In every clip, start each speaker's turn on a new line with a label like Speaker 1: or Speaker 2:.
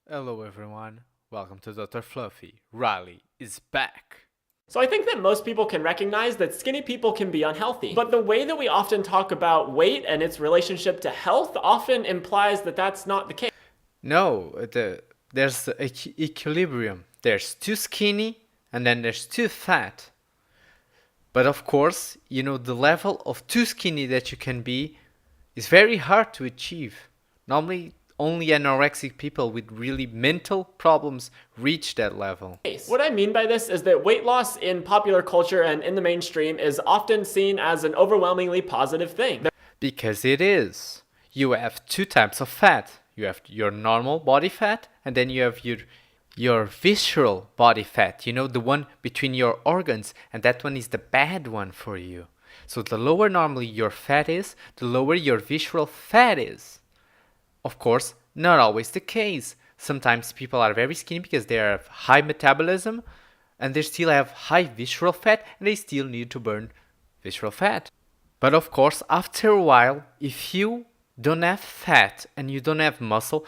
Speaker 1: Hello everyone, welcome to Dr. Fluffy. Riley is back.
Speaker 2: So I think that most people can recognize that skinny people can be unhealthy. But the way that we often talk about weight and its relationship to health often implies that that's not the case.
Speaker 1: No, there's the equilibrium. There's too skinny and then there's too fat. But of course, the level of too skinny that you can be is very hard to achieve. Normally, only anorexic people with really mental problems reach that level.
Speaker 2: What I mean by this is that weight loss in popular culture and in the mainstream is often seen as an overwhelmingly positive thing.
Speaker 1: Because it is. You have two types of fat. You have your normal body fat, and then you have your visceral body fat, the one between your organs, and that one is the bad one for you. So the lower normally your fat is, the lower your visceral fat is. Of course, not always the case. Sometimes people are very skinny because they have high metabolism and they still have high visceral fat and they still need to burn visceral fat. But of course, after a while, if you don't have fat and you don't have muscle,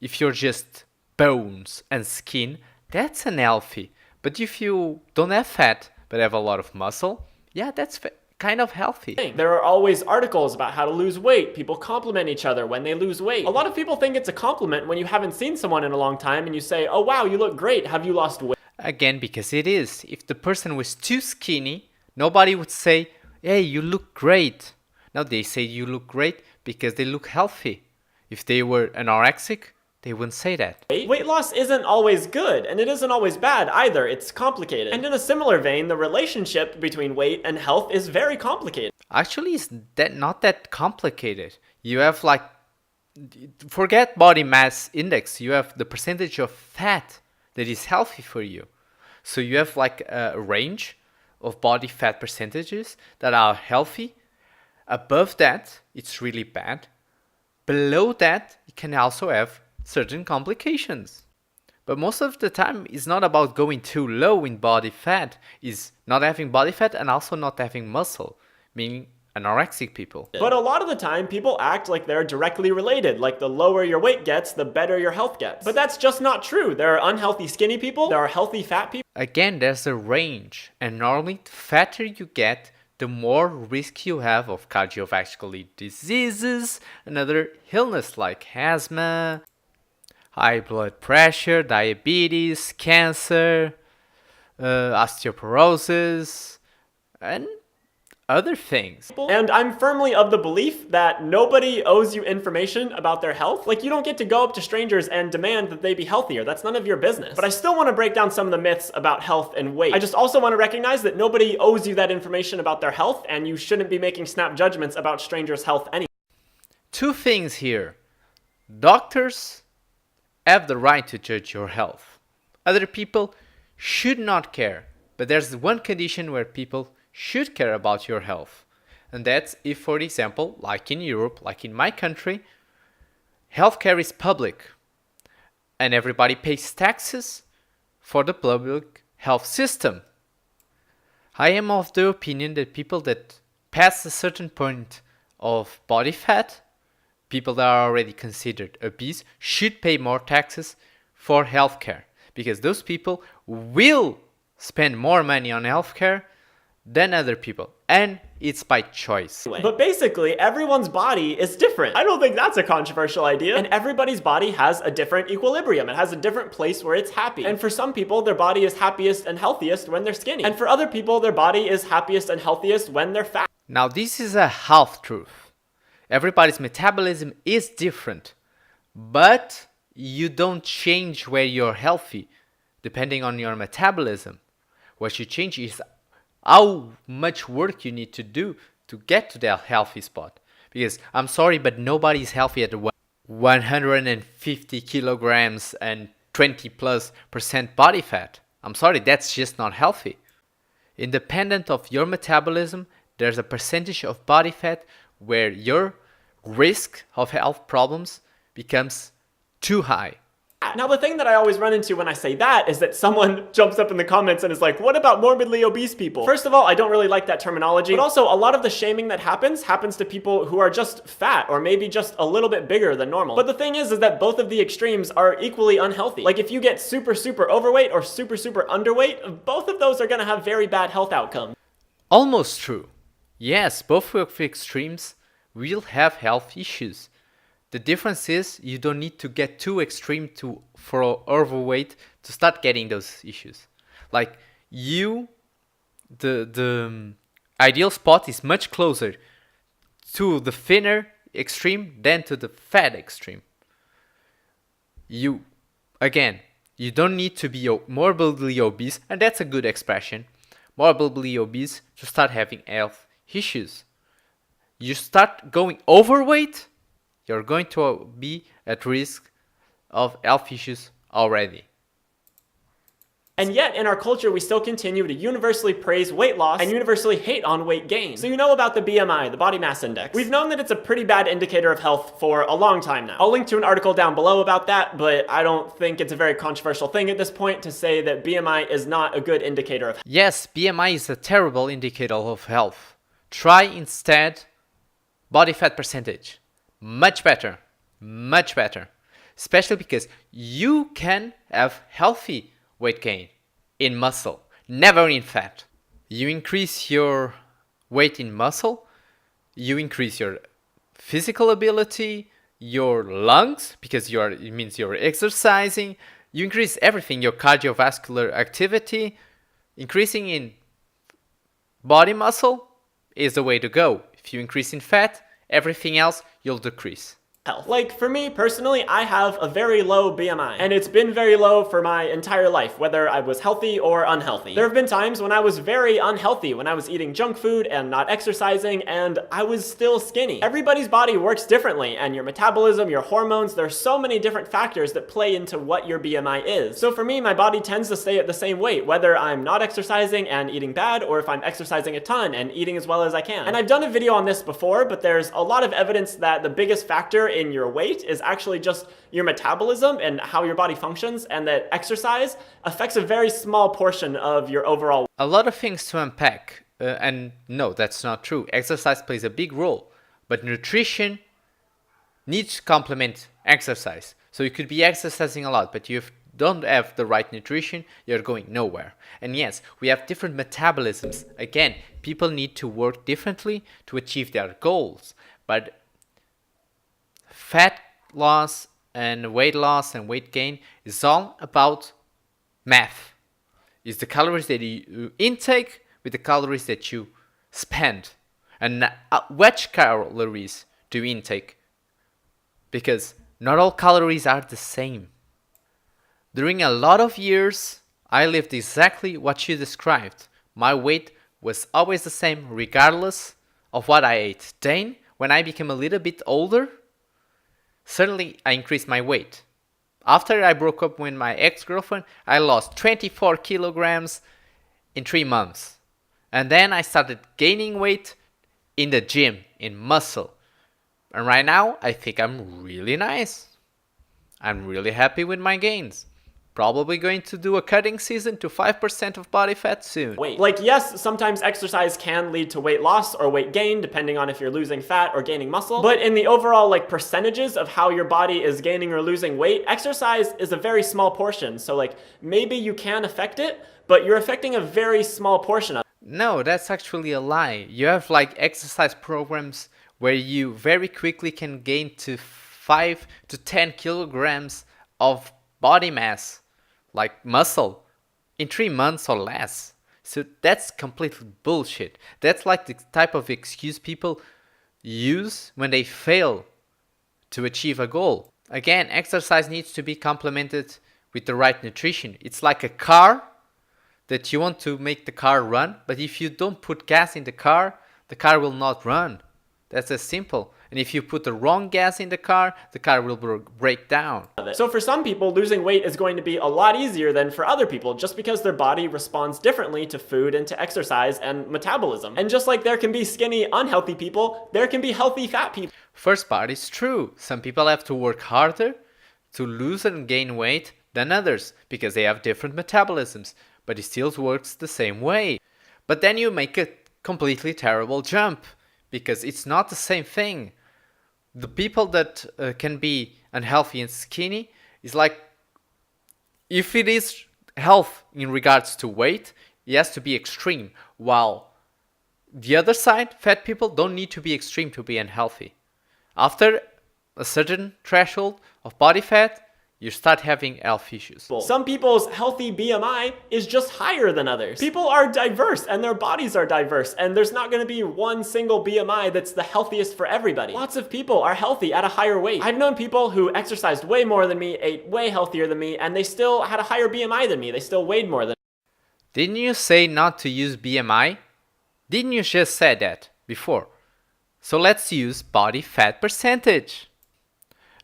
Speaker 1: if you're just bones and skin, that's unhealthy. But if you don't have fat but have a lot of muscle, yeah, that's kind of healthy.
Speaker 2: There are always articles about how to lose weight. People compliment each other when they lose weight. A lot of people think it's a compliment when you haven't seen someone in a long time and you say, "Oh wow, you look great. Have you lost weight?"
Speaker 1: Again, because it is. If the person was too skinny, nobody would say, "Hey, you look great." No, they say you look great because they look healthy. If they were anorexic, they wouldn't say that.
Speaker 2: Weight loss isn't always good, and it isn't always bad either. It's complicated. And in a similar vein, the relationship between weight and health is very complicated.
Speaker 1: Actually, it's not that complicated. You have forget body mass index. You have the percentage of fat that is healthy for you. So you have a range of body fat percentages that are healthy. Above that, it's really bad. Below that, you can also have certain complications. But most of the time, it's not about going too low in body fat. It's not having body fat and also not having muscle, meaning anorexic people.
Speaker 2: But a lot of the time, people act like they're directly related, like the lower your weight gets, the better your health gets. But that's just not true. There are unhealthy skinny people, there are healthy fat people.
Speaker 1: Again, there's a range, and normally the fatter you get, the more risk you have of cardiovascular diseases and other illness like asthma, high blood pressure, diabetes, cancer, osteoporosis, and other things.
Speaker 2: And I'm firmly of the belief that nobody owes you information about their health. Like, you don't get to go up to strangers and demand that they be healthier. That's none of your business. But I still want to break down some of the myths about health and weight. I just also want to recognize that nobody owes you that information about their health, and you shouldn't be making snap judgments about strangers' health anyway.
Speaker 1: Two things here. Doctors have the right to judge your health. Other people should not care. But there's one condition where people should care about your health. And that's if, for example, like in Europe, like in my country, healthcare is public. And everybody pays taxes for the public health system. I am of the opinion that people that pass a certain point of body fat, people that are already considered obese, should pay more taxes for healthcare. Because those people will spend more money on healthcare than other people. And it's by choice.
Speaker 2: But basically, everyone's body is different. I don't think that's a controversial idea. And everybody's body has a different equilibrium. It has a different place where it's happy. And for some people, their body is happiest and healthiest when they're skinny. And for other people, their body is happiest and healthiest when they're fat.
Speaker 1: Now, this is a half truth. Everybody's metabolism is different. But you don't change where you're healthy depending on your metabolism. What you change is how much work you need to do to get to that healthy spot. Because I'm sorry, but nobody's healthy at 150 kilograms and 20+% body fat. I'm sorry, that's just not healthy. Independent of your metabolism, there's a percentage of body fat where your risk of health problems becomes too high.
Speaker 2: Now, the thing that I always run into when I say that is that someone jumps up in the comments and is like, what about morbidly obese people? First of all, I don't really like that terminology, but also a lot of the shaming that happens to people who are just fat or maybe just a little bit bigger than normal. But the thing is that both of the extremes are equally unhealthy. Like if you get super, super overweight or super, super underweight, both of those are gonna have very bad health outcomes.
Speaker 1: Almost true. Yes, both of extremes will have health issues. The difference is you don't need to get too extreme for overweight to start getting those issues. Like the ideal spot is much closer to the thinner extreme than to the fat extreme. You don't need to be morbidly obese, and that's a good expression, morbidly obese, to start having health issues. You start going overweight, you're going to be at risk of health issues already.
Speaker 2: And yet, in our culture, we still continue to universally praise weight loss and universally hate on weight gain. So you know about the BMI, the body mass index. We've known that it's a pretty bad indicator of health for a long time now. I'll link to an article down below about that, but I don't think it's a very controversial thing at this point to say that BMI is not a good indicator of health.
Speaker 1: Yes, BMI is a terrible indicator of health. Try instead body fat percentage. Much better. Much better. Especially because you can have healthy weight gain in muscle, never in fat. You increase your weight in muscle, you increase your physical ability, your lungs, because it means you're exercising, you increase everything, your cardiovascular activity. Increasing in body muscle is the way to go. If you increase in fat, everything else you'll decrease.
Speaker 2: Health. Like for me personally, I have a very low BMI, and it's been very low for my entire life, whether I was healthy or unhealthy. There have been times when I was very unhealthy, when I was eating junk food and not exercising, and I was still skinny. Everybody's body works differently, and your metabolism, your hormones, there's so many different factors that play into what your BMI is. So for me, my body tends to stay at the same weight, whether I'm not exercising and eating bad, or if I'm exercising a ton and eating as well as I can. And I've done a video on this before, but there's a lot of evidence that the biggest factor in your weight is actually just your metabolism and how your body functions, and that exercise affects a very small portion of your overall.
Speaker 1: A lot of things to unpack, and no, that's not true. Exercise plays a big role, but nutrition needs to complement exercise. So you could be exercising a lot, but you don't have the right nutrition, you're going nowhere. And yes, we have different metabolisms. Again, people need to work differently to achieve their goals, but fat loss and weight gain is all about math. It's the calories that you intake with the calories that you spend. And which calories do you intake? Because not all calories are the same. During a lot of years, I lived exactly what you described. My weight was always the same regardless of what I ate. Then, when I became a little bit older, suddenly I increased my weight. After I broke up with my ex-girlfriend, I lost 24 kilograms in 3 months. And then I started gaining weight in the gym, in muscle. And right now, I think I'm really nice. I'm really happy with my gains. Probably going to do a cutting season to 5% of body fat soon.
Speaker 2: Wait, like yes, sometimes exercise can lead to weight loss or weight gain depending on if you're losing fat or gaining muscle. But in the overall like percentages of how your body is gaining or losing weight, exercise is a very small portion. So like maybe you can affect it, but you're affecting a very small portion of it.
Speaker 1: No, that's actually a lie. You have like exercise programs where you very quickly can gain to 5 to 10 kilograms of body mass, like muscle, in 3 months or less. So that's completely bullshit. That's like the type of excuse people use when they fail to achieve a goal. Again, exercise needs to be complemented with the right nutrition. It's like a car that you want to make the car run, but if you don't put gas in the car will not run. That's as simple. And if you put the wrong gas in the car will break down.
Speaker 2: So for some people, losing weight is going to be a lot easier than for other people, just because their body responds differently to food and to exercise and metabolism. And just like there can be skinny, unhealthy people, there can be healthy, fat people.
Speaker 1: First part is true. Some people have to work harder to lose and gain weight than others because they have different metabolisms, but it still works the same way. But then you make a completely terrible jump because it's not the same thing. The people that can be unhealthy and skinny is like, if it is health in regards to weight, it has to be extreme, while the other side, fat people, don't need to be extreme to be unhealthy. After a certain threshold of body fat, you start having health issues.
Speaker 2: Some people's healthy BMI is just higher than others. People are diverse and their bodies are diverse, and there's not going to be one single BMI that's the healthiest for everybody. Lots of people are healthy at a higher weight. I've known people who exercised way more than me, ate way healthier than me, and they still had a higher BMI than me. They still weighed more than me.
Speaker 1: Didn't you say not to use BMI? Didn't you just say that before? So let's use body fat percentage.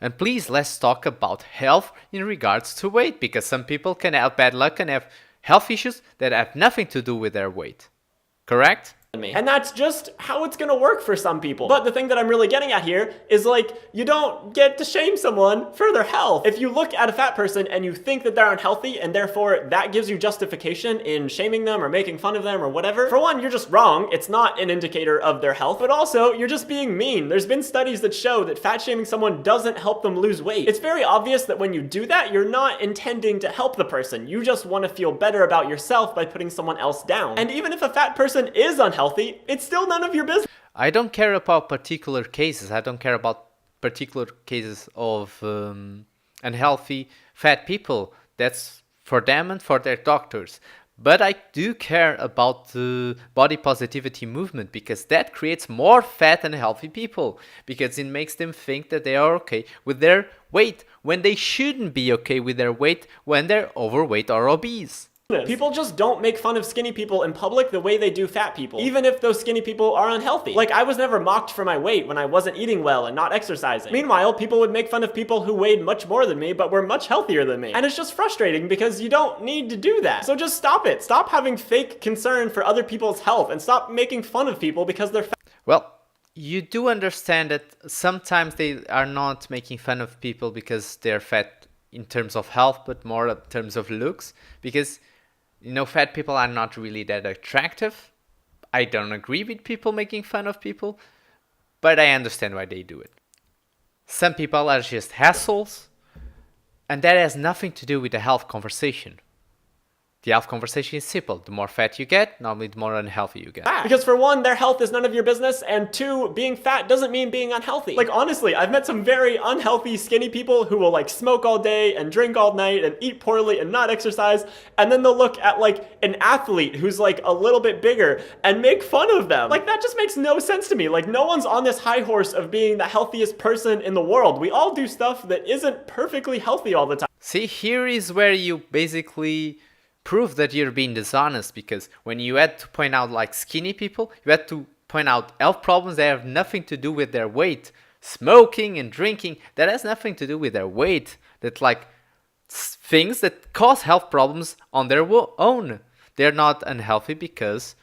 Speaker 1: And please, let's talk about health in regards to weight, because some people can have bad luck and have health issues that have nothing to do with their weight. Correct?
Speaker 2: And that's just how it's gonna work for some people. But the thing that I'm really getting at here is, like, you don't get to shame someone for their health. If you look at a fat person and you think that they're unhealthy and therefore that gives you justification in shaming them or making fun of them or whatever, for one, you're just wrong. It's not an indicator of their health. But also, you're just being mean. There's been studies that show that fat shaming someone doesn't help them lose weight. It's very obvious that when you do that, you're not intending to help the person. You just want to feel better about yourself by putting someone else down. And even if a fat person is unhealthy, it's still none of your business.
Speaker 1: I don't care about particular cases. I don't care about particular cases of unhealthy fat people. That's for them and for their doctors. But I do care about the body positivity movement, because that creates more fat and healthy people, because it makes them think that they are okay with their weight when they shouldn't be okay with their weight when they're overweight or obese.
Speaker 2: People just don't make fun of skinny people in public the way they do fat people, even if those skinny people are unhealthy. Like, I was never mocked for my weight when I wasn't eating well and not exercising. Meanwhile, people would make fun of people who weighed much more than me but were much healthier than me. And it's just frustrating because you don't need to do that. So just stop it. Stop having fake concern for other people's health and stop making fun of people because they're fat.
Speaker 1: Well, you do understand that sometimes they are not making fun of people because they're fat in terms of health, but more in terms of looks, because fat people are not really that attractive. I don't agree with people making fun of people, but I understand why they do it. Some people are just hassles, and that has nothing to do with the health conversation. The health conversation is simple. The more fat you get, normally the more unhealthy you get.
Speaker 2: Because for one, their health is none of your business, and two, being fat doesn't mean being unhealthy. Like, honestly, I've met some very unhealthy, skinny people who will, like, smoke all day and drink all night and eat poorly and not exercise, and then they'll look at, like, an athlete who's, like, a little bit bigger and make fun of them. Like, that just makes no sense to me. Like, no one's on this high horse of being the healthiest person in the world. We all do stuff that isn't perfectly healthy all the time.
Speaker 1: See, here is where you basically prove that you're being dishonest, because when you had to point out, like, skinny people, you had to point out health problems that have nothing to do with their weight. Smoking and drinking, that has nothing to do with their weight. That's like things that cause health problems on their own. They're not unhealthy because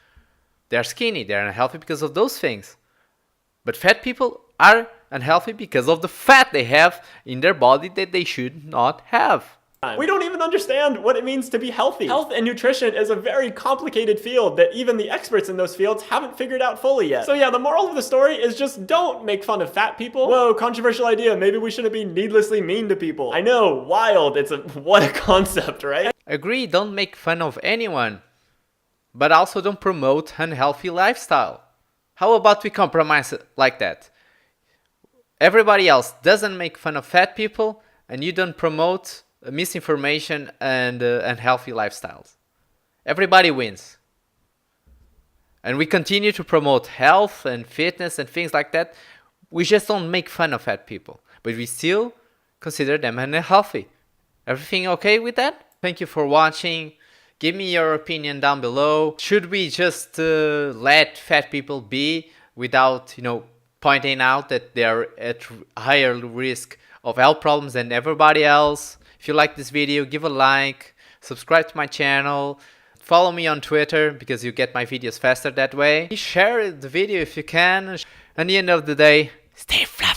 Speaker 1: they're skinny. They're unhealthy because of those things. But fat people are unhealthy because of the fat they have in their body that they should not have.
Speaker 2: We don't even understand what it means to be healthy. Health and nutrition is a very complicated field that even the experts in those fields haven't figured out fully yet. So yeah, the moral of the story is just don't make fun of fat people. Whoa, controversial idea. Maybe we shouldn't be needlessly mean to people. I know, wild. What a concept, right?
Speaker 1: Agree, don't make fun of anyone, but also don't promote unhealthy lifestyle. How about we compromise like that? Everybody else doesn't make fun of fat people, and you don't promote misinformation and unhealthy lifestyles. Everybody wins. And we continue to promote health and fitness and things like that. We just don't make fun of fat people, but we still consider them unhealthy. Everything okay with that? Thank you for watching. Give me your opinion down below. Should we just let fat people be without, pointing out that they are at higher risk of health problems than everybody else? If you like this video, give a like, subscribe to my channel, follow me on Twitter because you get my videos faster that way. Share the video if you can. At the end of the day, stay fluffy.